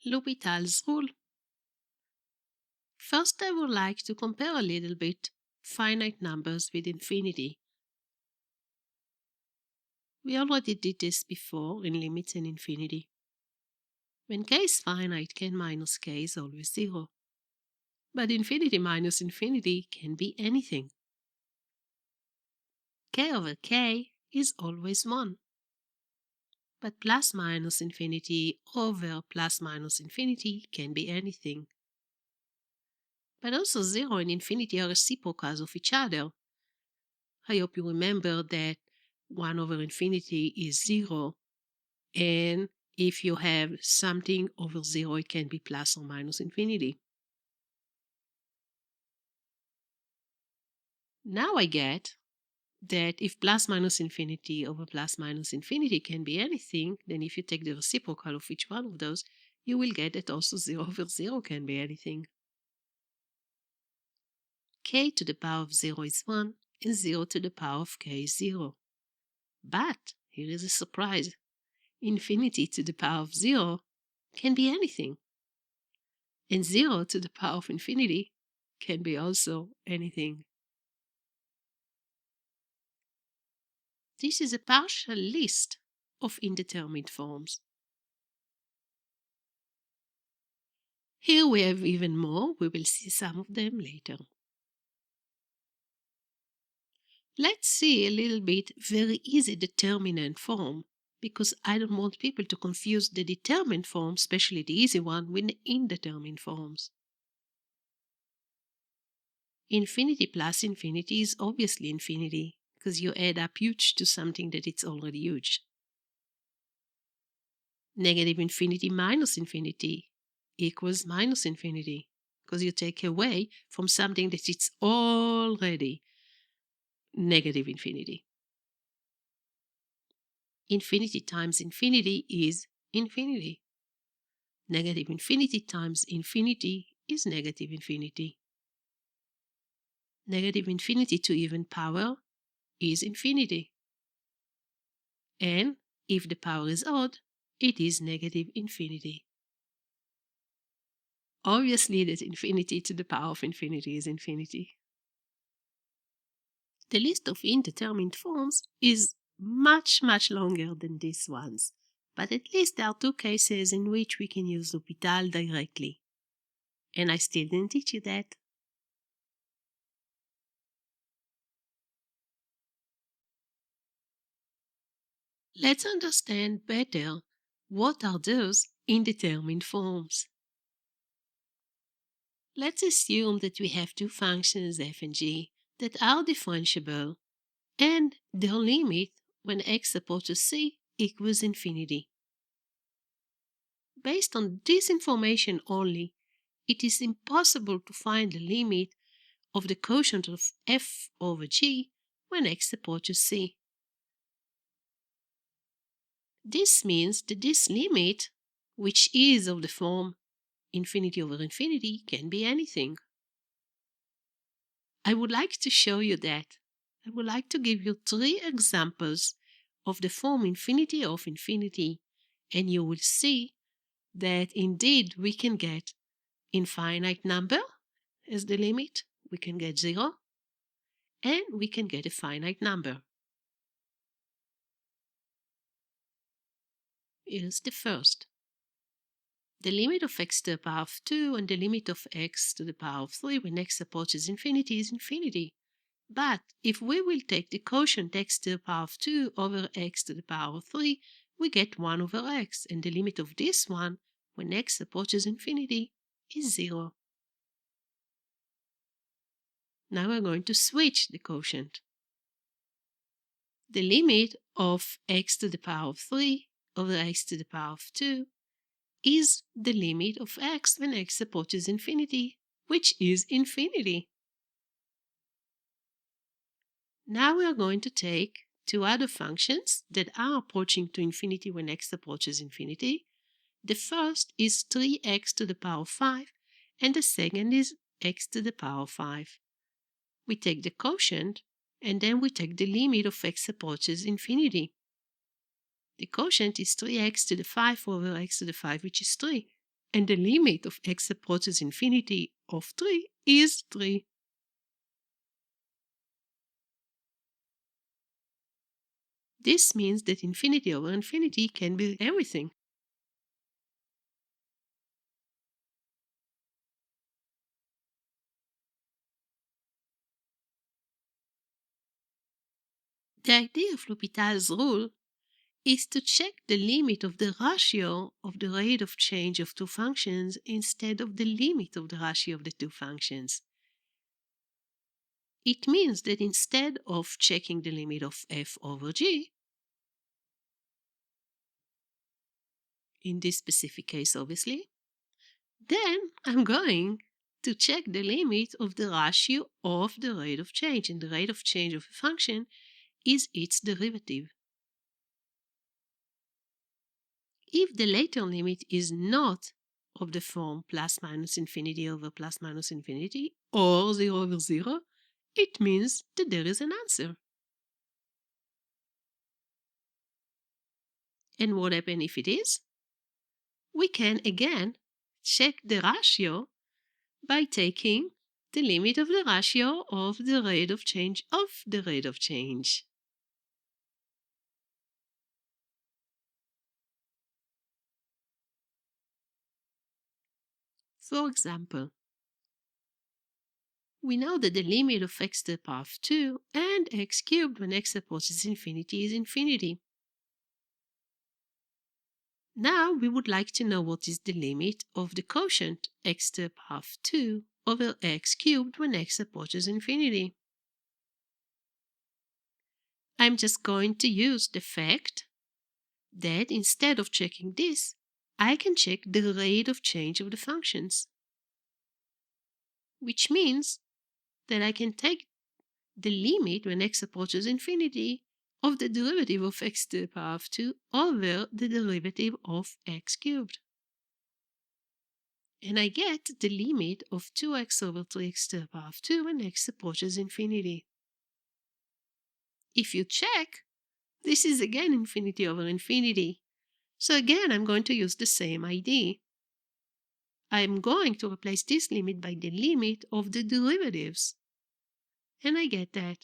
L'Hôpital's rule. First, I would like to compare a little bit finite numbers with infinity. We already did this before in limits and infinity. When k is finite, k minus k is always 0. But infinity minus infinity can be anything. K over k is always 1. But plus minus infinity over plus minus infinity can be anything. But also 0 and infinity are reciprocals of each other. I hope you remember that 1 over infinity is 0, and if you have something over 0, it can be plus or minus infinity. Now I get that if plus minus infinity over plus minus infinity can be anything, then if you take the reciprocal of each one of those, you will get that also 0 over 0 can be anything. K to the power of 0 is 1, and 0 to the power of k is 0. But here is a surprise. Infinity to the power of 0 can be anything. And 0 to the power of infinity can be also anything. This is a partial list of indeterminate forms. Here we have even more. We will see some of them later. Let's see a little bit very easy determinant form, because I don't want people to confuse the determined form, especially the easy one, with the indeterminate forms. Infinity plus infinity is obviously infinity, because you add up huge to something that it's already huge. Negative infinity minus infinity equals minus infinity, because you take away from something that it's already negative infinity. Infinity times infinity is infinity. Negative infinity times infinity is negative infinity. Negative infinity to even power is infinity. And if the power is odd, it is negative infinity. Obviously, that infinity to the power of infinity is infinity. The list of indeterminate forms is much longer than these ones, but at least there are two cases in which we can use L'Hôpital directly. And I still didn't teach you that. Let's understand better what are those indeterminate forms. Let's assume that we have two functions f and g that are differentiable and their limit when x approaches c equals infinity. Based on this information only, it is impossible to find the limit of the quotient of f over g when x approaches c. This means that this limit, which is of the form infinity over infinity, can be anything. I would like to show you that. I would like to give you 3 examples of the form infinity of infinity, and you will see that indeed we can get infinite number as the limit, we can get 0, and we can get a finite number. Here's the first. The limit of x to the power of 2 and the limit of x to the power of 3 when x approaches infinity is infinity. But if we will take the quotient x to the power of 2 over x to the power of 3, we get 1 over x, and the limit of this one when x approaches infinity is 0. Now we're going to switch the quotient. The limit of x to the power of 3 over x to the power of 2 is the limit of x when x approaches infinity, which is infinity. Now we are going to take two other functions that are approaching to infinity when x approaches infinity. The first is 3x to the power of 5, and the second is x to the power of 5. We take the quotient, and then we take the limit of x approaches infinity. The quotient is 3x to the 5 over x to the 5, which is 3. and the limit of x approaches infinity of 3 is 3. This means that infinity over infinity can be everything. The idea of L'Hopital's rule is to check the limit of the ratio of the rate of change of two functions instead of the limit of the ratio of the two functions. It means that instead of checking the limit of f over g, in this specific case obviously, then I'm going to check the limit of the ratio of the rate of change, and the rate of change of a function is its derivative. If the later limit is not of the form plus minus infinity over plus minus infinity or 0 over 0, it means that there is an answer. And what happens if it is? We can again check the ratio by taking the limit of the ratio of the rate of change of the rate of change. For example, we know that the limit of x to the power of 2 and x cubed when x approaches infinity is infinity. Now we would like to know what is the limit of the quotient x to the power of 2 over x cubed when x approaches infinity. I'm just going to use the fact that instead of checking this, I can check the rate of change of the functions, which means that I can take the limit when x approaches infinity of the derivative of x to the power of 2 over the derivative of x cubed. And I get the limit of 2x over 3x to the power of 2 when x approaches infinity. If you check, this is again infinity over infinity. So again, I'm going to use the same idea. I'm going to replace this limit by the limit of the derivatives. And I get that.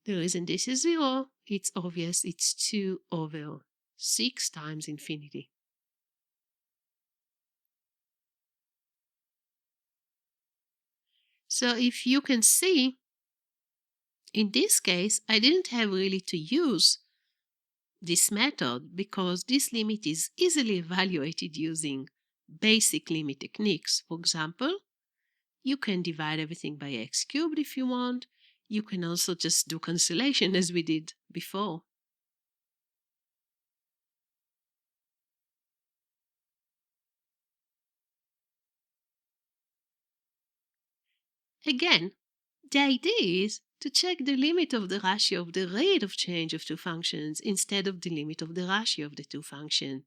The reason this is 0, it's obvious, it's 2 over 6 times infinity. So if you can see, in this case, I didn't have really to use this method because this limit is easily evaluated using basic limit techniques. For example, you can divide everything by x cubed if you want. You can also just do cancellation as we did before. Again, the idea is to check the limit of the ratio of the rate of change of two functions instead of the limit of the ratio of the two functions.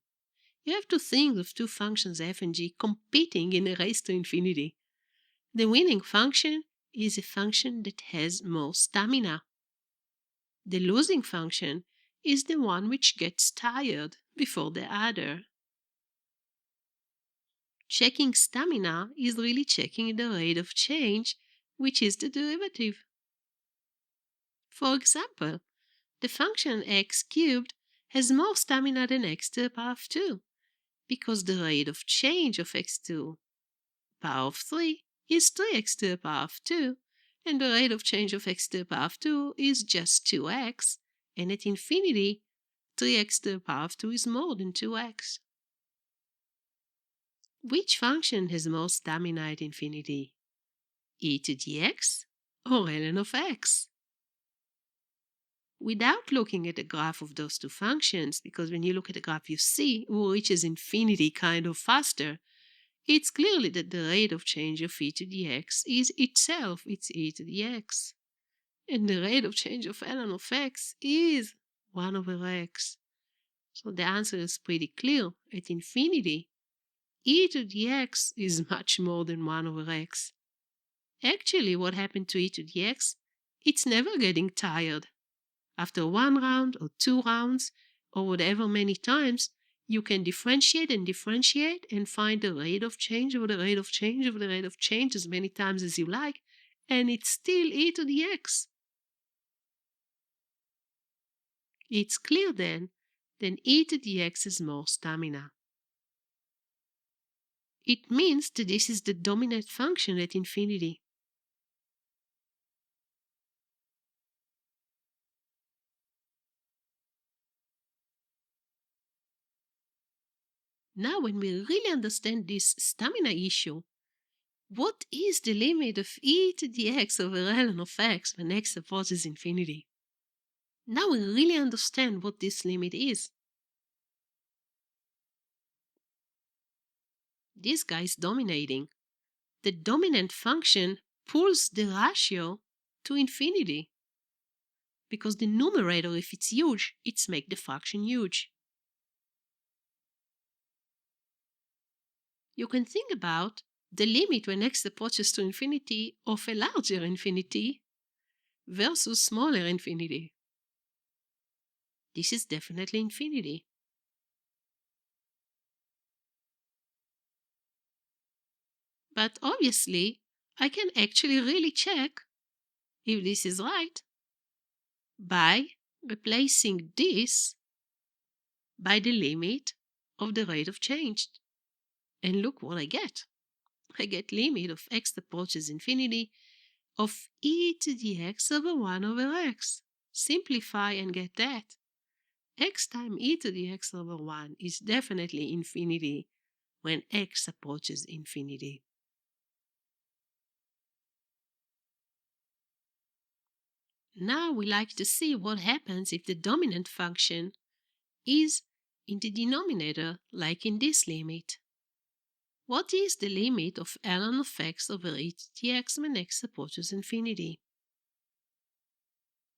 You have to think of two functions f and g competing in a race to infinity. The winning function is a function that has more stamina. The losing function is the one which gets tired before the other. Checking stamina is really checking the rate of change, which is the derivative. For example, the function x cubed has more stamina than x to the power of 2, because the rate of change of x to the power of 3 is 3x to the power of 2, and the rate of change of x to the power of 2 is just 2x, and at infinity, 3x to the power of 2 is more than 2x. Which function has more stamina at infinity? E to the x or ln of x? Without looking at the graph of those two functions, because when you look at the graph you see who reaches infinity kind of faster, it's clearly that the rate of change of e to the x is itself its e to the x. And the rate of change of ln of x is 1 over x. So the answer is pretty clear. At infinity, e to the x is much more than 1 over x. Actually, what happened to e to the x? It's never getting tired. After one round or two rounds or whatever many times, You can differentiate and find the rate of change over the rate of change over the rate of change as many times as you like, and it's still e to the x. It's clear then that e to the x has more stamina. It means that this is the dominant function at infinity. Now, when we really understand this stamina issue, what is the limit of e to the x over ln of x when x approaches infinity? Now we really understand what this limit is. This guy is dominating. The dominant function pulls the ratio to infinity. Because the numerator, if it's huge, it's make the fraction huge. You can think about the limit when x approaches to infinity of a larger infinity versus smaller infinity. This is definitely infinity. But obviously, I can actually really check if this is right by replacing this by the limit of the rate of change. And look what I get. I get limit of x approaches infinity of e to the x over 1 over x. Simplify and get that. X times e to the x over 1 is definitely infinity when x approaches infinity. Now we like to see what happens if the dominant function is in the denominator, like in this limit. What is the limit of ln of x over e to the x when x approaches infinity?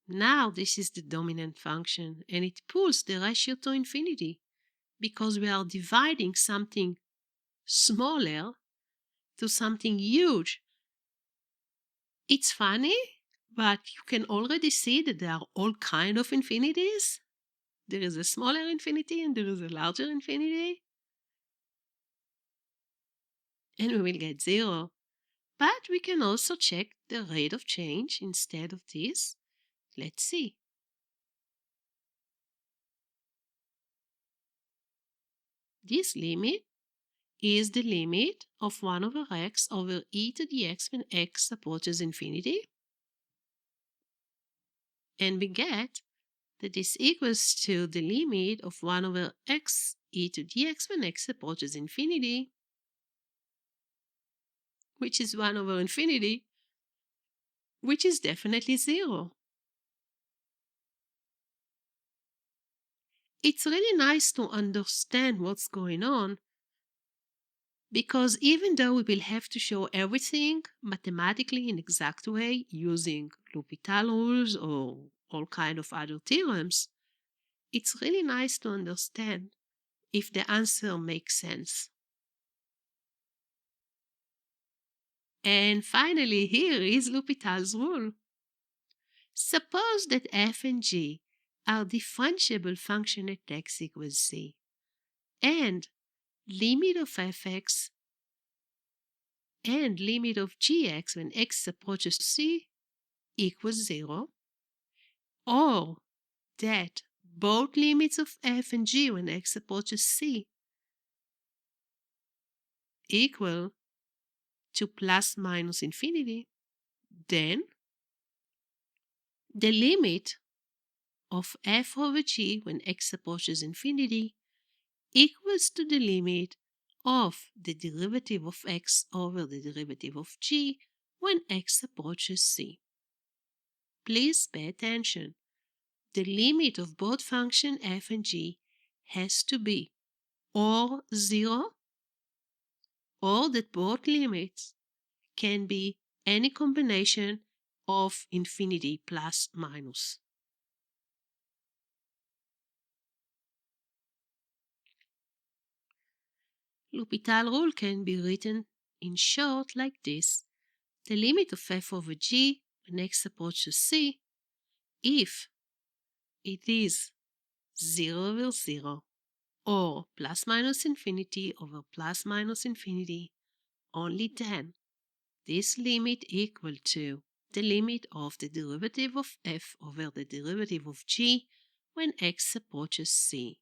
Now this is the dominant function, and it pulls the ratio to infinity because we are dividing something smaller to something huge. It's funny, but you can already see that there are all kinds of infinities. There is a smaller infinity and there is a larger infinity. And we will get 0. But we can also check the rate of change instead of this. Let's see. This limit is the limit of 1 over x over e to the x when x approaches infinity. And we get that this equals to the limit of 1 over x e to the x when x approaches infinity, which is 1 over infinity, which is definitely 0. It's really nice to understand what's going on, because even though we will have to show everything mathematically in exact way using L'Hopital rules or all kind of other theorems, it's really nice to understand if the answer makes sense. And finally, here is L'Hopital's rule. Suppose that f and g are differentiable function at x equals c, and limit of fx and limit of gx when x approaches c equals 0, or that both limits of f and g when x approaches c equal to plus minus infinity, then the limit of f over g when x approaches infinity equals to the limit of the derivative of x over the derivative of g when x approaches c. Please pay attention. The limit of both function f and g has to be or 0, or that both limits can be any combination of infinity plus minus. L'Hopital rule can be written in short like this. The limit of f over g when x approaches c, if it is 0 over 0 or plus minus infinity over plus minus infinity, only then this limit equal to the limit of the derivative of f over the derivative of g when x approaches c.